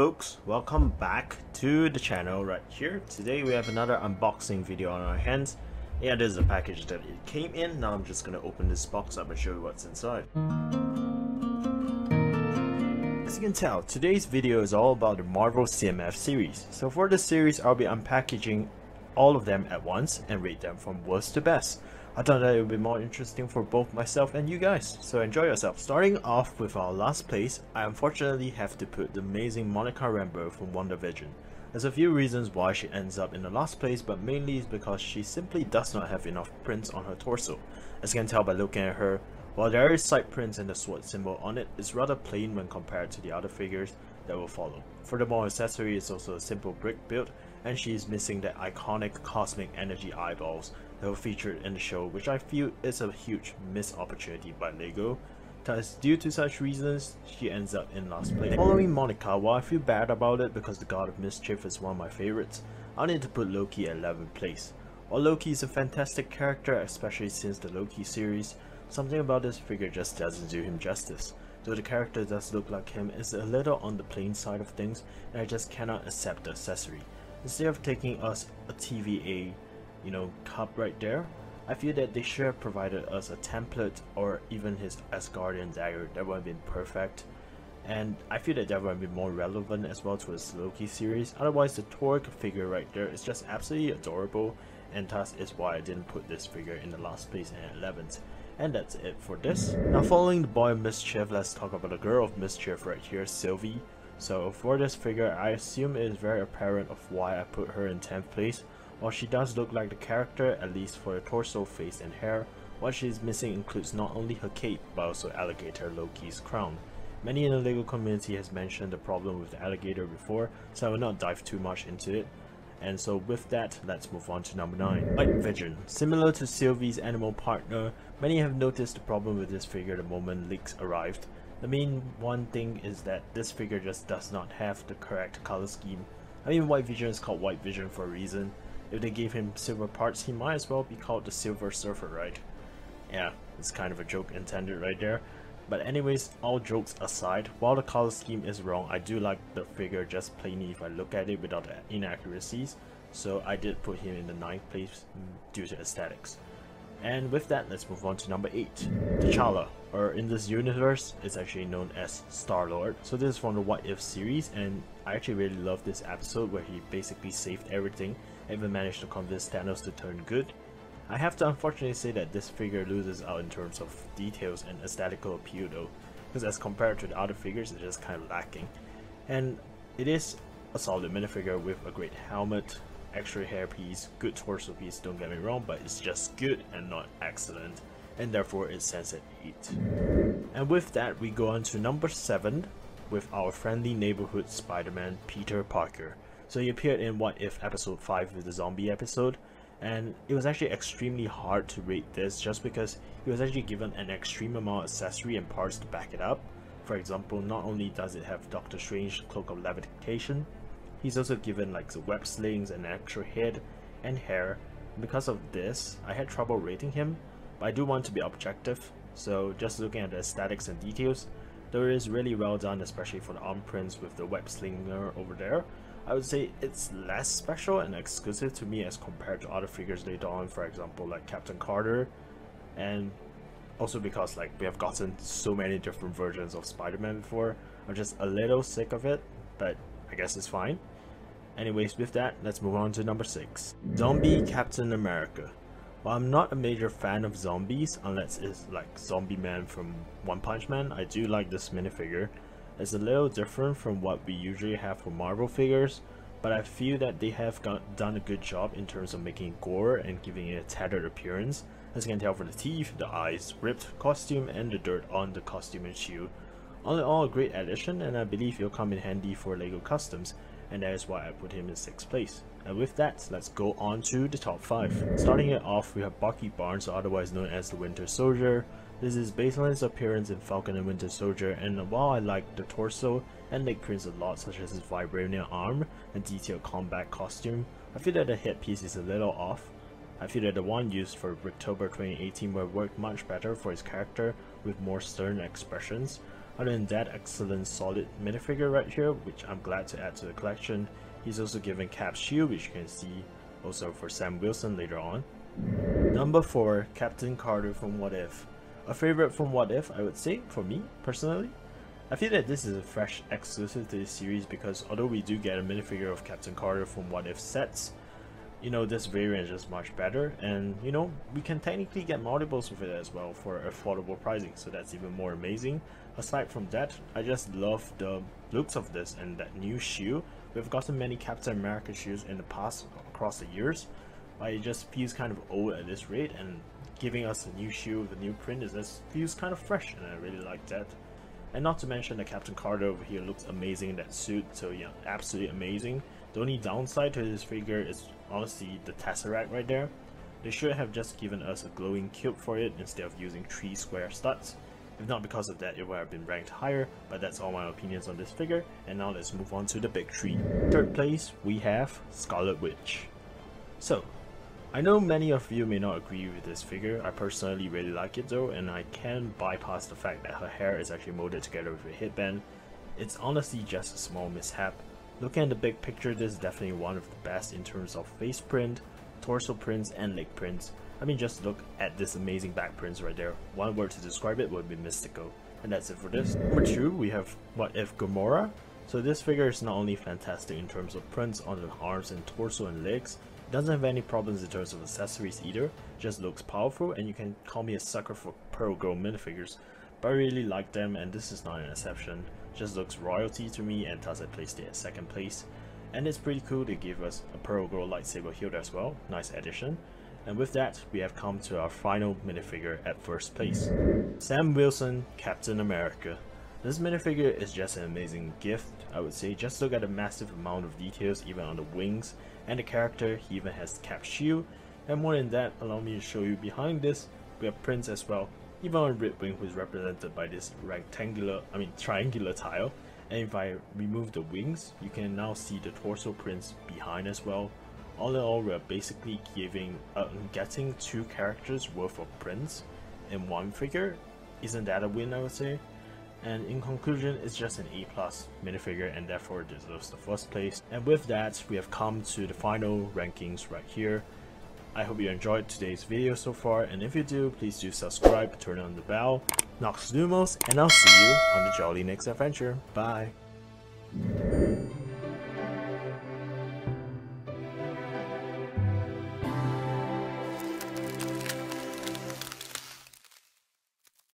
folks, welcome back to the channel right here. Today we have another unboxing video on our hands. Yeah, this is a package that it came in. Now I'm just gonna open this box up and show you what's inside. As you can tell, today's video is all about the Marvel CMF series. So for this series, I'll be unpackaging all of them at once and rate them from worst to best. I thought that it would be more interesting for both myself and you guys, so enjoy yourself. Starting off with our last place, I unfortunately have to put the amazing Monica Rambeau from WandaVision. There's a few reasons why she ends up in the last place, but mainly is because she simply does not have enough prints on her torso. As you can tell by looking at her, while there is side prints and the sword symbol on it, it's rather plain when compared to the other figures that will follow. Furthermore, accessory is also a simple brick build, and she is missing the iconic cosmic energy eyeballs that were featured in the show, which I feel is a huge missed opportunity by LEGO. Thus, due to such reasons, she ends up in last place. Following Monica, while I feel bad about it because the God of Mischief is one of my favorites, I need to put Loki at 11th place. While Loki is a fantastic character, especially since the Loki series, something about this figure just doesn't do him justice. Though the character does look like him, it's a little on the plain side of things, and I just cannot accept the accessory. Instead of taking us a TVA, cup right there, I feel that they should have provided us a template or even his Asgardian dagger. That would have been perfect, and I feel that would have been more relevant as well to his Loki series. Otherwise, the Torque figure right there is just absolutely adorable, and thus is why I didn't put this figure in the last place and 11th. And that's it for this. Now, following the boy of mischief, let's talk about the girl of mischief right here, Sylvie. So for this figure, I assume it is very apparent of why I put her in 10th place. While she does look like the character, at least for the torso, face and hair, what she is missing includes not only her cape but also alligator Loki's crown. Many in the LEGO community has mentioned the problem with the alligator before, so I will not dive too much into it. And so with that, let's move on to number 9. White Vision. Similar to Sylvie's animal partner, many have noticed the problem with this figure the moment leaks arrived. The main one thing is that this figure just does not have the correct color scheme. I mean, White Vision is called White Vision for a reason. If they gave him silver parts, he might as well be called the Silver Surfer, right? Yeah, it's kind of a joke intended right there. But anyways, all jokes aside, while the color scheme is wrong, I do like the figure just plainly if I look at it without the inaccuracies. So I did put him in the 9th place due to aesthetics. And with that, let's move on to number 8. T'Challa, or in this universe, it's actually known as Star-Lord. So this is from the What If series, and I actually really love this episode where he basically saved everything and even managed to convince Thanos to turn good. I have to unfortunately say that this figure loses out in terms of details and aesthetical appeal though, because as compared to the other figures, it's just kind of lacking. And it is a solid minifigure with a great helmet, extra hairpiece, good torso piece, don't get me wrong, but it's just good and not excellent, and therefore it stands at 8. And with that, we go on to number 7 with our friendly neighborhood Spider-Man, Peter Parker. So he appeared in What If episode 5 with the zombie episode, and it was actually extremely hard to rate this just because he was actually given an extreme amount of accessory and parts to back it up. For example, not only does it have Doctor Strange's cloak of levitation, he's also given like the web slings and an extra head and hair. And because of this, I had trouble rating him, but I do want to be objective, so just looking at the aesthetics and details, though it is really well done, especially for the arm prints with the web slinger over there. I would say it's less special and exclusive to me as compared to other figures later on, for example like Captain Carter, and also because like we have gotten so many different versions of Spider-Man before. I'm just a little sick of it, but I guess it's fine. Anyways, with that, let's move on to number 6. Zombie Captain America. While I'm not a major fan of zombies, unless it's like Zombie Man from One Punch Man, I do like this minifigure. It's a little different from what we usually have for Marvel figures, but I feel that they have done a good job in terms of making gore and giving it a tattered appearance. As you can tell from the teeth, the eyes, ripped costume, and the dirt on the costume and shield. All in all, a great addition, and I believe he'll come in handy for LEGO customs, and that is why I put him in 6th place. And with that, let's go on to the top 5. Starting it off, we have Bucky Barnes, otherwise known as the Winter Soldier. This is based on his appearance in Falcon and Winter Soldier, and while I like the torso and leg prints a lot, such as his vibranium arm and detailed combat costume, I feel that the headpiece is a little off. I feel that the one used for October 2018 would work much better for his character with more stern expressions. Other than that, excellent solid minifigure right here, which I'm glad to add to the collection. He's also given Cap's shield, which you can see also for Sam Wilson later on. Number 4, Captain Carter from What If. A favorite from What If, I would say, for me personally. I feel that this is a fresh exclusive to this series because although we do get a minifigure of Captain Carter from What If sets, you know, this variant is much better, and you know, we can technically get multiples with it as well for affordable pricing, so that's even more amazing. Aside from that, I just love the looks of this and that new shield. We've gotten many Captain America shields in the past across the years, but it just feels kind of old at this rate, and giving us a new shield with a new print just feels kind of fresh, and I really like that. And not to mention that Captain Carter over here looks amazing in that suit, so yeah, absolutely amazing. The only downside to this figure is honestly the Tesseract right there. They should have just given us a glowing cube for it instead of using 3 square studs. If not because of that, it would have been ranked higher, but that's all my opinions on this figure. And now let's move on to the big 3. Third place, we have Scarlet Witch. So, I know many of you may not agree with this figure. I personally really like it though, and I can bypass the fact that her hair is actually molded together with a headband. It's honestly just a small mishap. Looking at the big picture, this is definitely one of the best in terms of face print, torso prints, and leg prints. I mean, just look at this amazing back prints right there. One word to describe it would be mystical. And that's it for this. Number 2, we have What If Gamora. So this figure is not only fantastic in terms of prints on the arms and torso and legs, it doesn't have any problems in terms of accessories either, just looks powerful, and you can call me a sucker for Pearl Girl minifigures, but I really like them and this is not an exception. Just looks royalty to me, and thus I placed it at 2nd place. And it's pretty cool they give us a Pearl Girl lightsaber hilt as well, nice addition. And with that, we have come to our final minifigure at 1st place. Sam Wilson, Captain America. This minifigure is just an amazing gift, I would say. Just look at the massive amount of details even on the wings and the character. He even has Cap's shield, and more than that, allow me to show you behind this, we have prints as well, even on Ridwing, who is represented by this triangular tile. And if I remove the wings, you can now see the torso prints behind as well. All in all, we are basically getting 2 characters worth of prints in one figure. Isn't that a win, I would say? And in conclusion, it's just an A+ minifigure and therefore deserves the 1st place. And with that, we have come to the final rankings right here. I hope you enjoyed today's video so far, and if you do, please do subscribe, turn on the bell, Nox Lumos, and I'll see you on the jolly next adventure. Bye!